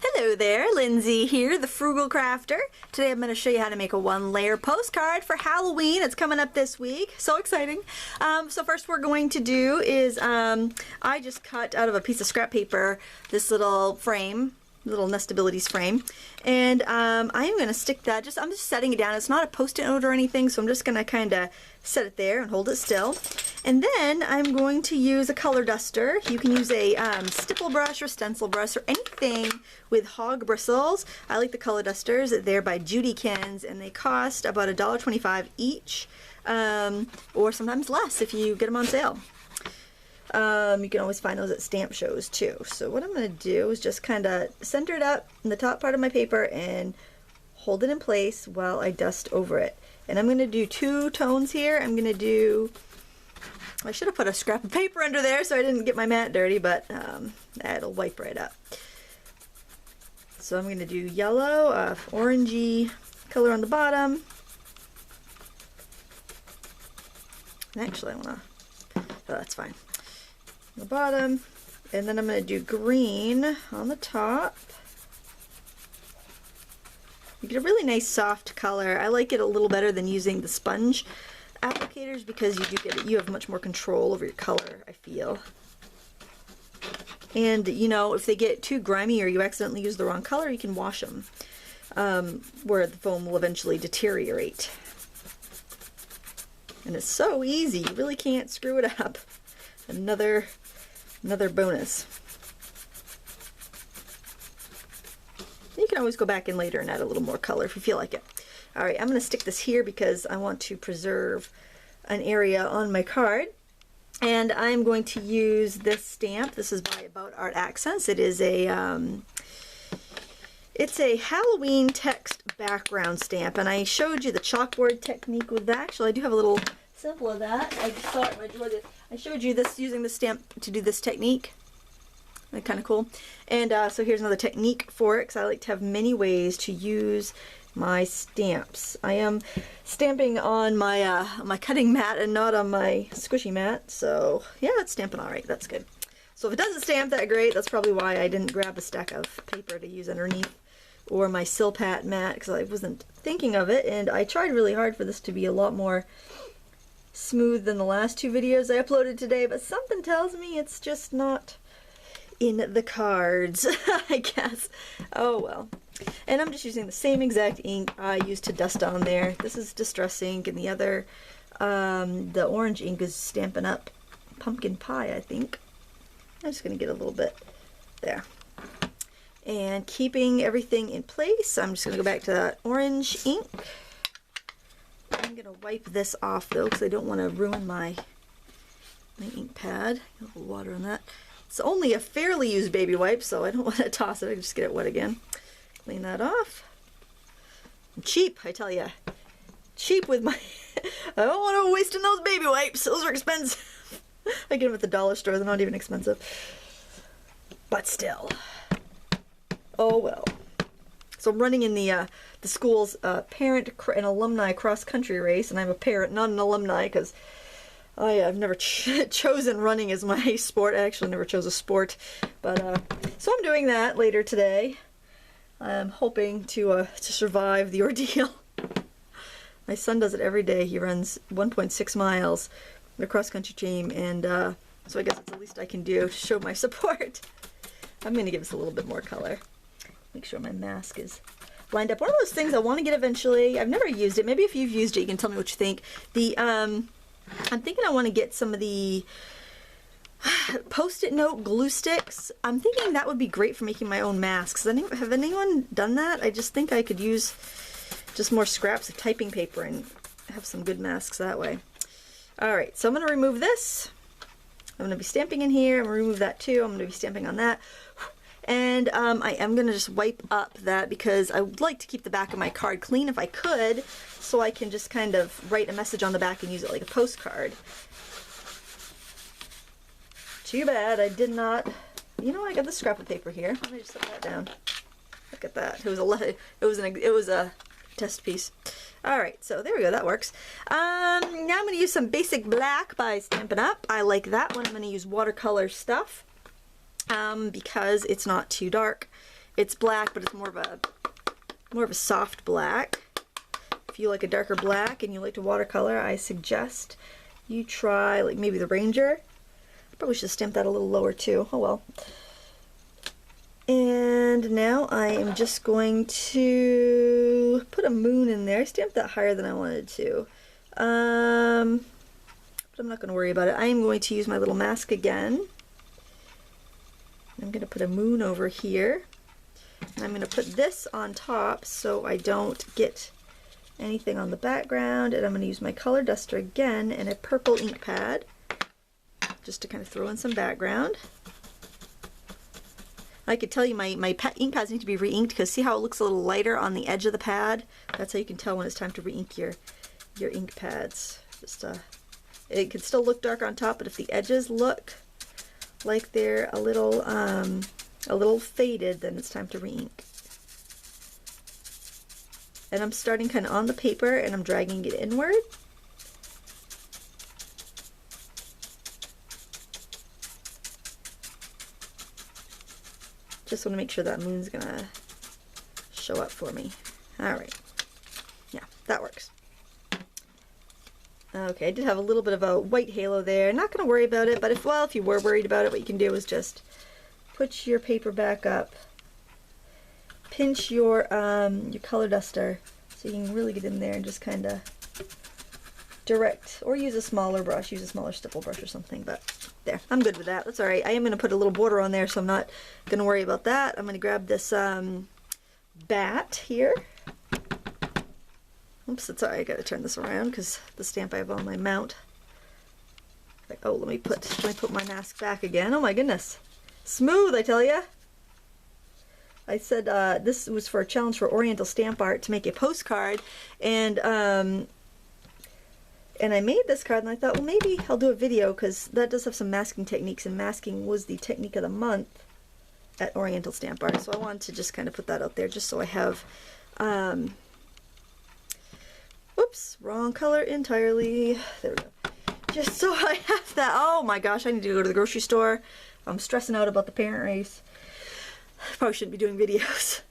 Hello there, Lindsay here, the Frugal Crafter. Today I'm going to show you how to make a one-layer postcard for Halloween. It's coming up this week. So exciting. So first we're going to do is, I just cut out of a piece of scrap paper this little frame, little Nestabilities frame, and I am going to stick that, I'm just setting it down. It's not a post-it note or anything, so I'm just going to kind of set it there and hold it still. And then I'm going to use a color duster. You can use a stipple brush or stencil brush or anything with hog bristles. I like the color dusters. They're by Judykins and they cost about $1.25 each, or sometimes less if you get them on sale. You can always find those at stamp shows too. So what I'm going to do is just kind of center it up in the top part of my paper and hold it in place while I dust over it. And I'm going to do two tones here. I'm going to do, I should have put a scrap of paper under there so I didn't get my mat dirty, but that'll wipe right up. So I'm going to do yellow, orangey color on the bottom. Actually, I want to, oh, that's fine. The bottom, and then I'm going to do green on the top. You get a really nice soft color. I like it a little better than using the sponge applicators because you have much more control over your color, I feel. And you know, if they get too grimy or you accidentally use the wrong color, you can wash them, where the foam will eventually deteriorate. And it's so easy, you really can't screw it up. Another bonus. You can always go back in later and add a little more color if you feel like it. Alright, I'm going to stick this here because I want to preserve an area on my card. And I'm going to use this stamp. This is by About Art Accents. It is it's a Halloween text background stamp. And I showed you the chalkboard technique with that. Actually, I do have a little sample of that. I just saw it in my drawer. I showed you this using the stamp to do this technique. That's kind of cool. And so here's another technique for it, because I like to have many ways to use my stamps. I am stamping on my my cutting mat and not on my squishy mat, so yeah, it's stamping all right. That's good. So if it doesn't stamp that great, that's probably why I didn't grab a stack of paper to use underneath, or my Silpat mat, because I wasn't thinking of it, and I tried really hard for this to be a lot more smooth than the last two videos I uploaded today, but something tells me it's just not in the cards, I guess. Oh well. And I'm just using the same exact ink I used to dust on there. This is Distress ink, and the other, the orange ink is Stampin' Up! Pumpkin Pie, I think. I'm just going to get a little bit there. And keeping everything in place, I'm just going to go back to that orange ink. I'm going to wipe this off though, because I don't want to ruin my ink pad. A little water on that. It's only a fairly used baby wipe, so I don't want to toss it. I just get it wet again. Clean that off. I'm cheap, I tell ya. Cheap with my... I don't want to waste those baby wipes. Those are expensive. I get them at the dollar store. They're not even expensive. But still. Oh well. So I'm running in the school's parent and alumni cross-country race, and I'm a parent, not an alumni, because I've never chosen running as my sport. I actually never chose a sport. But so I'm doing that later today. I'm hoping to survive the ordeal. My son does it every day. He runs 1.6 miles, the cross-country team, and so I guess it's the least I can do to show my support. I'm going to give this a little bit more color. Make sure my mask is lined up. One of those things I want to get eventually. I've never used it. Maybe if you've used it, you can tell me what you think. The I'm thinking I want to get some of the Post-it note glue sticks. I'm thinking that would be great for making my own masks. Have anyone done that? I just think I could use just more scraps of typing paper and have some good masks that way. Alright, so I'm going to remove this. I'm going to be stamping in here. I'm going to remove that too. I'm going to be stamping on that. And I am going to just wipe up that because I would like to keep the back of my card clean if I could, so I can just kind of write a message on the back and use it like a postcard. Too bad I did not. You know, I got the scrap of paper here. Let me just set that down. Look at that. It was a test piece. All right, so there we go. That works. Now I'm going to use some basic black by Stampin' Up. I like that one. I'm going to use watercolor stuff because it's not too dark. It's black, but it's more of a soft black. If you like a darker black and you like to watercolor, I suggest you try like maybe the Ranger. I probably should stamp that a little lower too. Oh well. And now I am just going to put a moon in there. I stamped that higher than I wanted to. But I'm not going to worry about it. I am going to use my little mask again. I'm going to put a moon over here. And I'm going to put this on top so I don't get anything on the background. And I'm going to use my color duster again and a purple ink pad just to kind of throw in some background. I could tell you my ink pads need to be re-inked because see how it looks a little lighter on the edge of the pad? That's how you can tell when it's time to re-ink your ink pads. Just it can still look dark on top, but if the edges look like they're a little faded, then it's time to re-ink. And I'm starting kind of on the paper and I'm dragging it inward. Just want to make sure that moon's gonna show up for me. Alright. Yeah, that works. Okay, I did have a little bit of a white halo there. Not going to worry about it, but if you were worried about it, what you can do is just put your paper back up. Pinch your color duster so you can really get in there and just kind of direct, or use a smaller brush, use a smaller stipple brush or something, but there, I'm good with that. That's alright. I am going to put a little border on there, so I'm not going to worry about that. I'm going to grab this bat here. Oops, it's alright. I got to turn this around because the stamp I have on my mount. Like, oh, let me put my mask back again. Oh my goodness, smooth! I tell ya. I said this was for a challenge for Oriental Stamp Art to make a postcard, and I made this card and I thought, well, maybe I'll do a video because that does have some masking techniques, and masking was the technique of the month at Oriental Stamp Art. So I wanted to just kind of put that out there just so I have, whoops, wrong color entirely. There we go. Just so I have that. Oh my gosh, I need to go to the grocery store. I'm stressing out about the parent race. I probably shouldn't be doing videos.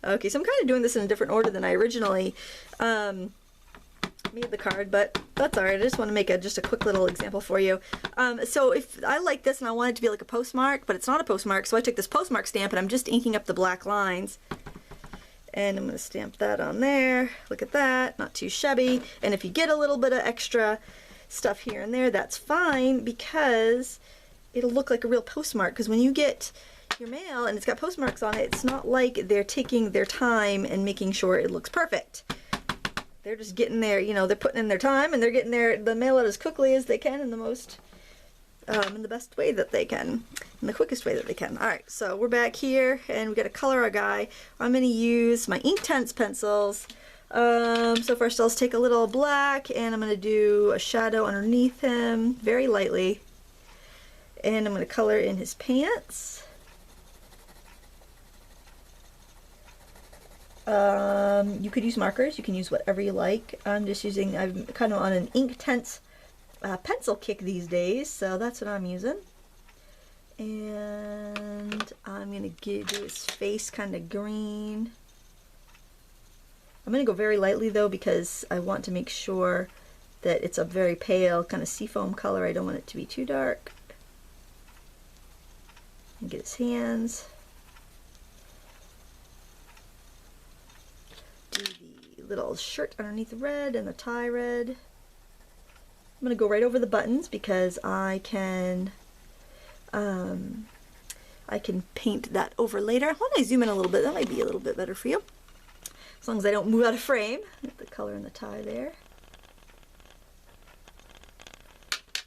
Okay, so I'm kind of doing this in a different order than I originally made the card, but that's alright. I just want to make just a quick little example for you. So if I like this and I want it to be like a postmark, but it's not a postmark, so I took this postmark stamp and I'm just inking up the black lines. And I'm going to stamp that on there. Look at that, not too shabby. And if you get a little bit of extra stuff here and there, that's fine because it'll look like a real postmark. Because when you get your mail and it's got postmarks on it, it's not like they're taking their time and making sure it looks perfect. They're just getting there, you know, they're putting in their time and they're getting the mail out as quickly as they can in the most, in the best way that they can, in the quickest way that they can. Alright, so we're back here and we got to color our guy. I'm going to use my Inktense pencils. So first I'll take a little black and I'm going to do a shadow underneath him, very lightly. And I'm going to color in his pants. You could use markers, you can use whatever you like. I'm kind of on an Inktense pencil kick these days, so that's what I'm using. And I'm going to do his face kind of green. I'm going to go very lightly though because I want to make sure that it's a very pale kind of seafoam color. I don't want it to be too dark. And get his hands. Do the little shirt underneath the red and the tie red. I'm going to go right over the buttons because I can paint that over later. Why don't I zoom in a little bit? That might be a little bit better for you. As long as I don't move out of frame. Get the color in the tie there.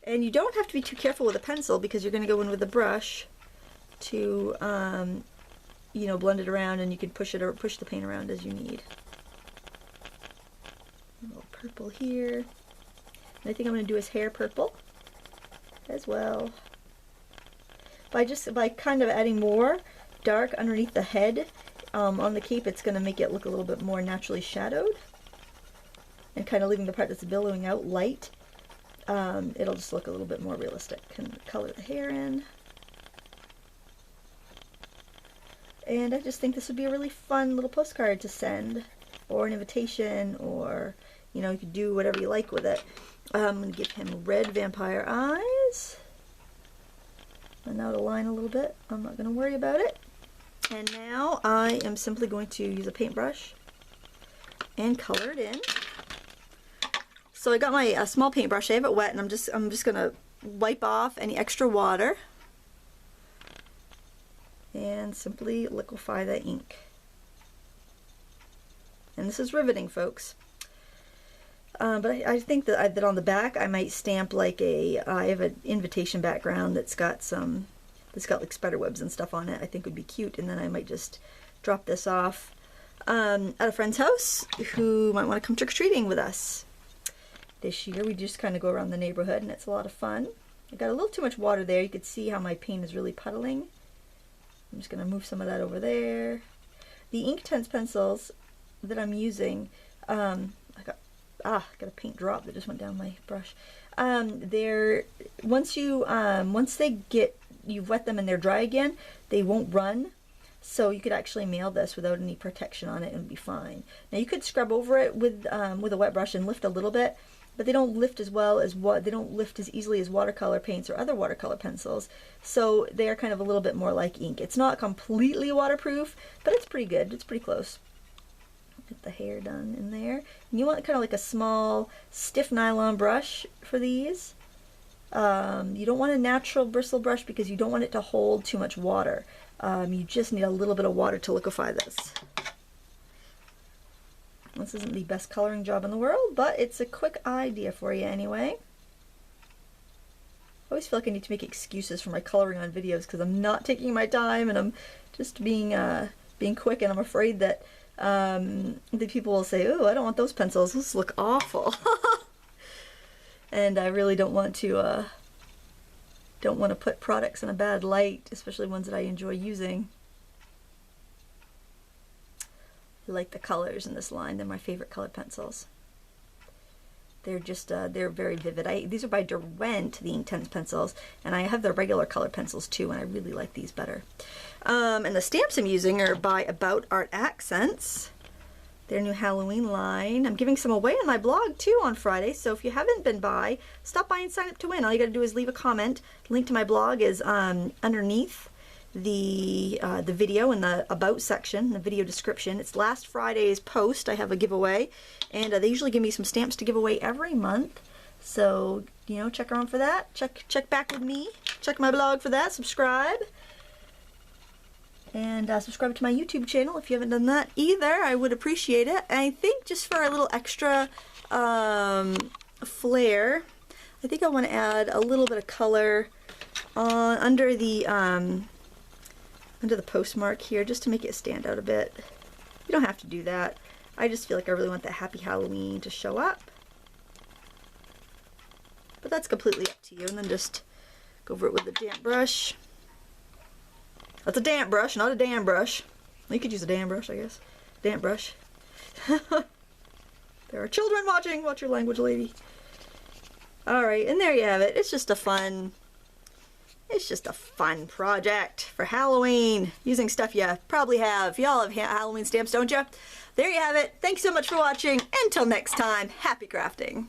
And you don't have to be too careful with a pencil because you're going to go in with a brush to you know, blend it around, and you can push the paint around as you need. A little purple here. And I think I'm going to do his hair purple as well. By kind of adding more dark underneath the head on the cape, it's going to make it look a little bit more naturally shadowed. And kind of leaving the part that's billowing out light. It'll just look a little bit more realistic. Can color the hair in. And I just think this would be a really fun little postcard to send, or an invitation, or, you know, you could do whatever you like with it. I'm going to give him red vampire eyes. And now to line a little bit. I'm not going to worry about it. And now I am simply going to use a paintbrush and color it in. So I got my small paintbrush. I have it wet, and I'm just going to wipe off any extra water and simply liquefy the ink. And this is riveting, folks. But I think that on the back I might stamp like I have an invitation background that's got like spider webs and stuff on it. I think would be cute, and then I might just drop this off at a friend's house who might want to come trick-or-treating with us. This year we just kind of go around the neighborhood, and it's a lot of fun. I got a little too much water there. You could see how my paint is really puddling. I'm just going to move some of that over there. The Inktense pencils that I'm using, I got a paint drop that just went down my brush. Once you've wet them and they're dry again, they won't run. So you could actually mail this without any protection on it and it'd be fine. Now you could scrub over it with a wet brush and lift a little bit, but they don't lift as well as they don't lift as easily as watercolor paints or other watercolor pencils. So they are kind of a little bit more like ink. It's not completely waterproof, but it's pretty good. It's pretty close. Get the hair done in there. And you want kind of like a small, stiff nylon brush for these. You don't want a natural bristle brush because you don't want it to hold too much water. You just need a little bit of water to liquefy this. This isn't the best coloring job in the world, but it's a quick idea for you anyway. I always feel like I need to make excuses for my coloring on videos because I'm not taking my time and I'm just being quick, and I'm afraid that the people will say, "Oh, I don't want those pencils. Those look awful." And I really don't want to put products in a bad light, especially ones that I enjoy using. I like the colors in this line. They're my favorite colored pencils. They're just they're very vivid. These are by Derwent, the Inktense pencils, and I have the regular colored pencils too, and I really like these better. And the stamps I'm using are by About Art Accents, their new Halloween line. I'm giving some away on my blog too on Friday, so if you haven't been by, stop by and sign up to win. All you got to do is leave a comment. The link to my blog is underneath the video in the About section, the video description. It's last Friday's post. I have a giveaway, and they usually give me some stamps to give away every month. So, you know, check around for that. Check back with me. Check my blog for that. Subscribe. And subscribe to my YouTube channel if you haven't done that either. I would appreciate it. And I think just for a little extra flair, I think I want to add a little bit of color on under the postmark here, just to make it stand out a bit. You don't have to do that. I just feel like I really want that Happy Halloween to show up. But that's completely up to you. And then just go over it with a damp brush. That's a damp brush, not a dam brush. You could use a dam brush, I guess. Damp brush. There are children watching. Watch your language, lady. Alright, and there you have it. It's just a fun project for Halloween. Using stuff you probably have. Y'all have Halloween stamps, don't you? There you have it. Thanks so much for watching. Until next time, happy crafting.